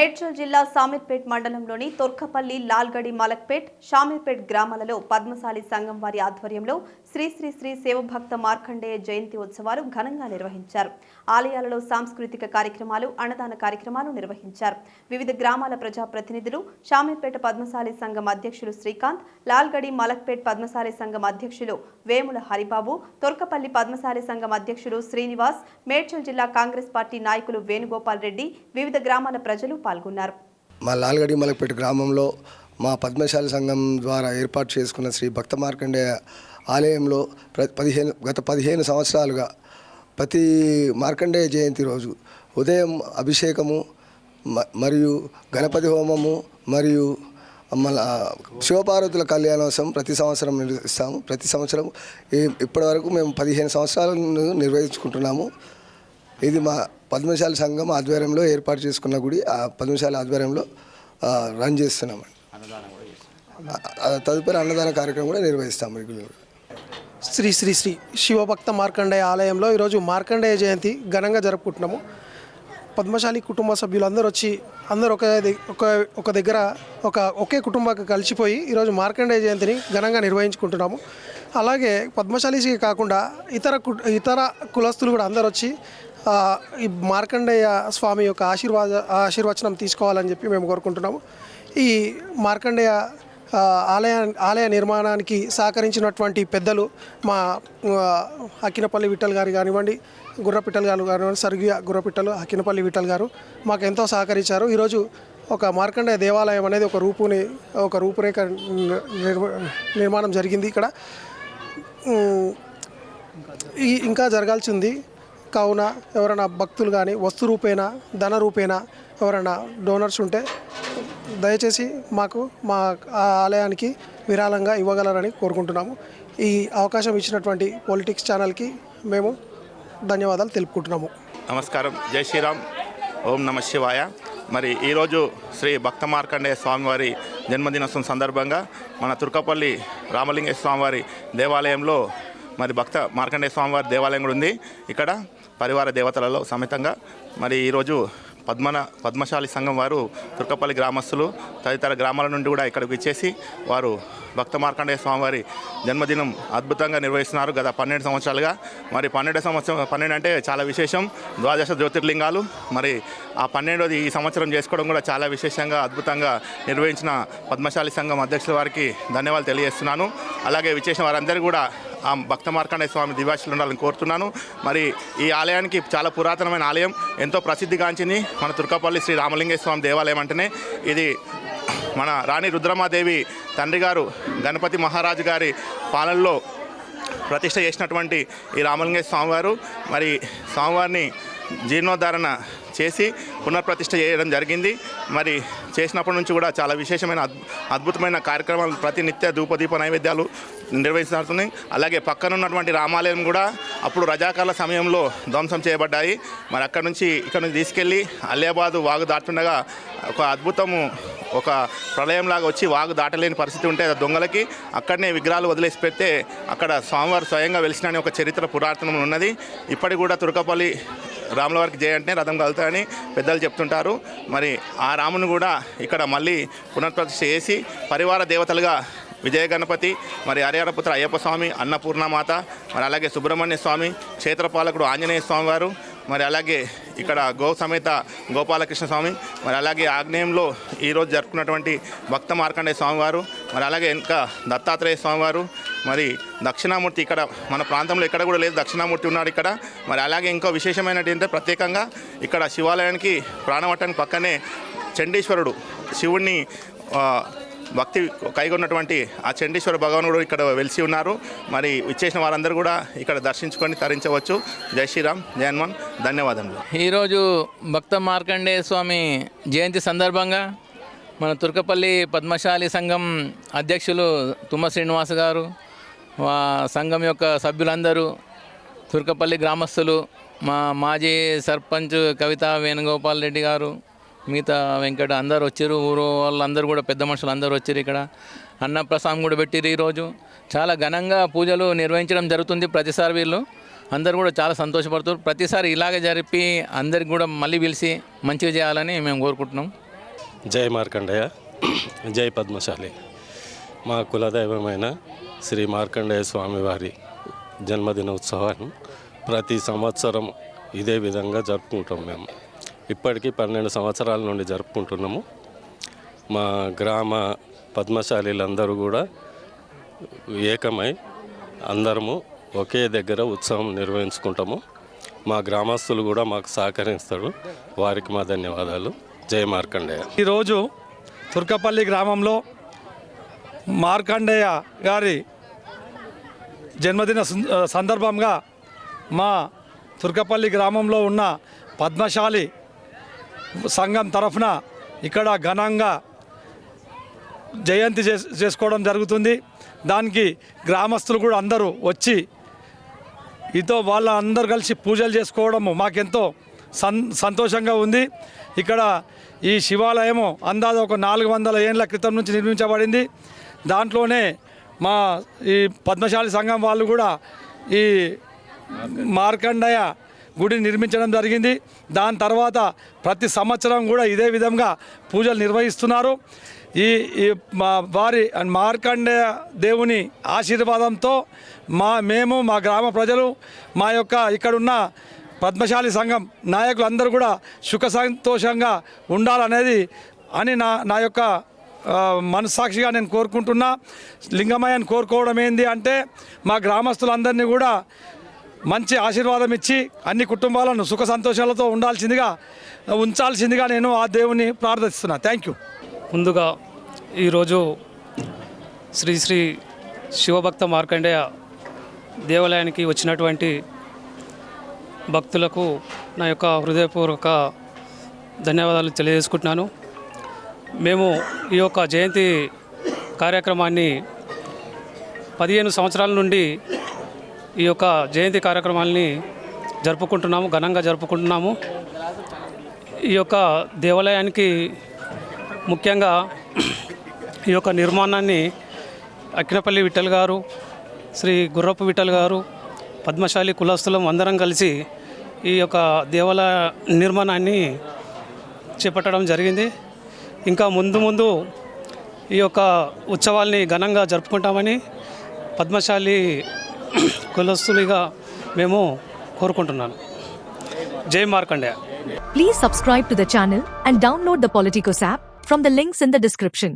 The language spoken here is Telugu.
మేడ్చల్ జిల్లా సామీర్పేట్ మండలంలోని తొర్కపల్లి, లాల్గడి, మలక్పేట్, షామీర్పేట్ గ్రామాలలో పద్మశాలి సంఘం వారి ఆధ్వర్యంలో శ్రీ శ్రీ శ్రీ శివభక్త మార్కండేయ జయంతి ఉత్సవాలు ఘనంగా నిర్వహించారు. ఆలయాలలో సాంస్కృతిక కార్యక్రమాలు, అన్నదాన కార్యక్రమాలు నిర్వహించారు. వివిధ గ్రామాల ప్రజాప్రతినిధులు, షామీర్పేట పద్మశాలి సంఘం అధ్యక్షులు శ్రీకాంత్, లాల్గడి, మలక్పేట్ పద్మశాలి సంఘం అధ్యక్షులు వేముల హరిబాబు, తొర్కపల్లి పద్మశాలి సంఘం అధ్యక్షులు శ్రీనివాస్, మేడ్చల్ జిల్లా కాంగ్రెస్ పార్టీ నాయకులు వేణుగోపాల్ రెడ్డి, వివిధ గ్రామాల ప్రజలు పాల్గొన్నారు. మా లాల్గడి మలక్పేట గ్రామంలో మా పద్మశాలి సంఘం ద్వారా ఏర్పాటు చేసుకున్న శ్రీ భక్త మార్కండేయ ఆలయంలో గత 15 సంవత్సరాలుగా ప్రతి మార్కండేయ జయంతి రోజు ఉదయం అభిషేకము మరియు గణపతి హోమము మరియు శివపార్వతుల కళ్యాణోత్సవం ప్రతి సంవత్సరం నిర్వహిస్తాము. ప్రతి సంవత్సరం ఇప్పటివరకు మేము 15 సంవత్సరాలను నిర్వహించుకుంటున్నాము. ఇది మా పద్మశాలి సంఘం ఆధ్వర్యంలో ఏర్పాటు చేసుకున్న గుడి. ఆ పద్మశాలి ఆధ్వర్యంలో రన్ చేస్తున్నామండి. తదుపరి అన్నదాన కార్యక్రమం కూడా నిర్వహిస్తాము రెగ్యులర్. శ్రీ శ్రీ శ్రీ శివభక్త మార్కండేయ ఆలయంలో ఈరోజు మార్కండేయ జయంతి ఘనంగా జరుపుకుంటున్నాము. పద్మశాలి కుటుంబ సభ్యులందరూ వచ్చి అందరూ ఒక దగ్గర ఒకే కుటుంబానికి కలిసిపోయి ఈరోజు మార్కండేయ జయంతిని ఘనంగా నిర్వహించుకుంటున్నాము. అలాగే పద్మశాలికి కాకుండా ఇతర కులస్తులు కూడా అందరూ వచ్చి ఈ మార్కండేయ స్వామి యొక్క ఆశీర్వచనం తీసుకోవాలని చెప్పి మేము కోరుకుంటున్నాము. ఈ మార్కండేయ ఆలయ నిర్మాణానికి సహకరించినటువంటి పెద్దలు మా అక్కినపల్లి విఠల్ గారు కానివ్వండి, గుర్రపిట్టల్ గారు కానివ్వండి, స్వర్గీయ గుర్రపిట్టలు అక్కినపల్లి విఠల్ గారు మాకు ఎంతో సహకరించారు. ఈరోజు ఒక మార్కండేయ దేవాలయం అనేది ఒక రూపురేఖ నిర్మాణం జరిగింది. ఇక్కడ ఇంకా జరగాల్సింది. కావున ఎవరైనా భక్తులు కానీ వస్తు రూపేణ, ధన రూపేణ ఎవరైనా డోనర్స్ ఉంటే దయచేసి మాకు మా ఆలయానికి విరాళంగా ఇవ్వగలరని కోరుకుంటున్నాము. ఈ అవకాశం ఇచ్చినటువంటి పొలిటిక్స్ ఛానల్కి మేము ధన్యవాదాలు తెలుపుకుంటున్నాము. నమస్కారం, జై శ్రీరామ్, ఓం నమ శివాయ. మరి ఈరోజు శ్రీ భక్త మార్కండేయ స్వామివారి జన్మదినోత్సవం సందర్భంగా మన తుర్కపల్లి రామలింగేశ్వర స్వామివారి దేవాలయంలో మరి భక్త మార్కండేయ స్వామివారి దేవాలయం కూడా ఉంది. ఇక్కడ పరివార దేవతలలో సమేతంగా మరి ఈరోజు పద్మశాలి సంఘం వారు తుర్కపల్లి గ్రామస్తులు తదితర గ్రామాల నుండి కూడా ఇక్కడికి ఇచ్చేసి వారు భక్త మార్కండేయ స్వామివారి జన్మదినం అద్భుతంగా నిర్వహిస్తున్నారు గత 12 సంవత్సరాలుగా. మరి 12 అంటే చాలా విశేషం. 12 జ్యోతిర్లింగాలు మరి ఆ 12వ ఈ సంవత్సరం చేసుకోవడం కూడా చాలా విశేషంగా అద్భుతంగా నిర్వహించిన పద్మశాలి సంఘం అధ్యక్షుల వారికి ధన్యవాదాలు తెలియజేస్తున్నాను. అలాగే విశేషం వారందరూ కూడా ఆ భక్త మార్కండేయ స్వామి దివ్యాశీలు ఉండాలని కోరుతున్నాను. మరి ఈ ఆలయానికి చాలా పురాతనమైన ఆలయం, ఎంతో ప్రసిద్ధిగాంచింది మన తుర్కపల్లి శ్రీ రామలింగేశ్వర స్వామి దేవాలయం అంటేనే. ఇది మన రాణి రుద్రమాదేవి తండ్రి గారు గణపతి మహారాజు గారి పాలనలో ప్రతిష్ఠ చేసినటువంటి ఈ రామలింగేశ్వర స్వామివారు మరి స్వామివారిని జీర్ణోద్ధరణ చేసి పునఃప్రతిష్ఠ చేయడం జరిగింది. మరి చేసినప్పటి నుంచి కూడా చాలా విశేషమైన అద్భుతమైన కార్యక్రమాలు ప్రతి నిత్య ధూపదీప నైవేద్యాలు నిర్వహిస్తున్నాయి. అలాగే పక్కన ఉన్నటువంటి రామాలయం కూడా అప్పుడు రజాకాల సమయంలో ధ్వంసం చేయబడ్డాయి. మరి ఇక్కడ నుంచి తీసుకెళ్ళి అలియాబాదు వాగు దాటుతుండగా ఒక అద్భుతము, ఒక ప్రళయంలాగా వచ్చి వాగు దాటలేని పరిస్థితి ఉంటే దొంగలకి అక్కడనే విగ్రహాలు వదిలేసి పెడితే అక్కడ స్వామివారు స్వయంగా వెలిసినని ఒక చరిత్ర పురాతనం ఉన్నది. ఇప్పటికి కూడా తుర్కపల్లి రాముల వారికి జయ అంటే రథం కలుగుతాయని పెద్దలు చెప్తుంటారు. మరి ఆ రాముని కూడా ఇక్కడ మళ్ళీ పునఃప్రతిష్ఠ చేసి పరివార దేవతలుగా విజయ గణపతి, మరి హరిహరపుత్ర అయ్యప్ప స్వామి, అన్నపూర్ణమాత, మరి అలాగే సుబ్రహ్మణ్య స్వామి, క్షేత్రపాలకుడు ఆంజనేయ స్వామి వారు, మరి అలాగే ఇక్కడ గో సమేత గోపాలకృష్ణ స్వామి, మరి అలాగే ఆగ్నేయంలో ఈరోజు జరుపుకున్నటువంటి భక్త మార్కండేయ స్వామివారు, మరి అలాగే ఇంకా దత్తాత్రేయ స్వామివారు, మరి దక్షిణామూర్తి ఇక్కడ మన ప్రాంతంలో ఎక్కడ కూడా లేదు, దక్షిణామూర్తి ఉన్నాడు ఇక్కడ. మరి అలాగే ఇంకో విశేషమైనది ఏంటంటే ప్రత్యేకంగా ఇక్కడ శివాలయానికి ప్రాణవట్టానికి పక్కనే చండీశ్వరుడు, శివుణ్ణి భక్తి కైగొన్నటువంటి ఆ చండీశ్వర భగవానుడు ఇక్కడ వెలిసి ఉన్నారు. మరి ఇచ్చేసిన వారందరూ కూడా ఇక్కడ దర్శించుకొని తరించవచ్చు. జై శ్రీరామ్, జై హనుమాన్. ధన్యవాదములు. ఈరోజు భక్త మార్కండేయ స్వామి జయంతి సందర్భంగా మన తుర్కపల్లి పద్మశాలి సంఘం అధ్యక్షులు తుమ్మ శ్రీనివాస్ గారు, సంఘం యొక్క సభ్యులందరూ, తుర్కపల్లి గ్రామస్తులు, మా మాజీ సర్పంచ్ కవిత వేణుగోపాల్ రెడ్డి గారు, మిగతా వెంకట అందరు వచ్చారు. ఊరు వాళ్ళందరూ కూడా పెద్ద మనుషులు అందరూ వచ్చారు. ఇక్కడ అన్నప్రసాదం కూడా పెట్టిరు. ఈరోజు చాలా ఘనంగా పూజలు నిర్వహించడం జరుగుతుంది. ప్రతిసారి వీళ్ళు అందరూ కూడా చాలా సంతోషపడుతారు. ప్రతిసారి ఇలాగే జరిపి అందరికి కూడా మళ్ళీ పిలిచి మంచిగా చేయాలని మేము కోరుకుంటున్నాం. జై మార్కండేయ, జై పద్మశాలి. మా కులదైవమైన శ్రీ మార్కండేయ స్వామివారి జన్మదిన ఉత్సవాన్ని ప్రతి సంవత్సరం ఇదే విధంగా జరుపుకుంటాం. మేము ఇప్పటికీ 12 సంవత్సరాల నుండి జరుపుకుంటున్నాము. మా గ్రామ పద్మశాలీలందరూ కూడా ఏకమై అందరము ఒకే దగ్గర ఉత్సవం నిర్వహించుకుంటాము. మా గ్రామస్తులు కూడా మాకు సహకరిస్తారు. వారికి మా ధన్యవాదాలు. జై మార్కండేయ. ఈరోజు తుర్కపల్లి గ్రామంలో మార్కండేయ గారి జన్మదిన సందర్భంగా మా తుర్కపల్లి గ్రామంలో ఉన్న పద్మశాలి సంఘం తరఫున ఇక్కడ ఘనంగా జయంతి చేసుకోవడం జరుగుతుంది. దానికి గ్రామస్తులు కూడా అందరూ వచ్చి వాళ్ళ అందరూ కలిసి పూజలు చేసుకోవడము మాకెంతో సంతోషంగా ఉంది. ఇక్కడ ఈ శివాలయము అందాజ ఒక 400 ఏళ్ల క్రితం నుంచి నిర్మించబడింది. దాంట్లోనే మా ఈ పద్మశాలి సంఘం వాళ్ళు కూడా ఈ మార్కండేయ గుడి నిర్మించడం జరిగింది. దాని తర్వాత ప్రతి సంవత్సరం కూడా ఇదే విధంగా పూజలు నిర్వహిస్తున్నారు. ఈ వారి మార్కండేయ దేవుని ఆశీర్వాదంతో మేము మా గ్రామ ప్రజలు మా యొక్క ఇక్కడున్న పద్మశాలి సంఘం నాయకులందరూ కూడా సుఖ సంతోషంగా ఉండాలనేది నా యొక్క మనస్సాక్షిగా నేను కోరుకుంటున్నా. లింగమయ్యని కోరుకోవడం ఏంది అంటే మా గ్రామస్తులందరినీ కూడా మంచి ఆశీర్వాదం ఇచ్చి అన్ని కుటుంబాలను సుఖ సంతోషాలతో ఉంచాల్సిందిగా నేను ఆ దేవుని ప్రార్థిస్తున్నా. Thank you. ముందుగా ఈరోజు శ్రీ శ్రీ శివభక్త మార్కండేయ దేవాలయానికి వచ్చినటువంటి భక్తులకు నా యొక్క హృదయపూర్వక ధన్యవాదాలు తెలియజేసుకుంటున్నాను. మేము ఈ యొక్క జయంతి కార్యక్రమాన్ని 15 సంవత్సరాల నుండి ఈ యొక్క జయంతి కార్యక్రమాన్ని ఘనంగా జరుపుకుంటున్నాము. ఈ యొక్క దేవాలయానికి ముఖ్యంగా ఈ యొక్క నిర్మాణాన్ని అక్కినపల్లి విఠల్ గారు, శ్రీ గుర్రపు విఠల్ గారు, పద్మశాలి కులస్తులం అందరం కలిసి ఈ యొక్క దేవాలయ నిర్మాణాన్ని చేపట్టడం జరిగింది. ఇంకా ముందు ఈ యొక్క ఉత్సవాల్ని ఘనంగా జరుపుకుంటామని పద్మశాలి కులస్తులుగా మేము కోరుకుంటున్నాను. జై Markandeya. Please subscribe to the channel and download the Politicos app from the links in the description.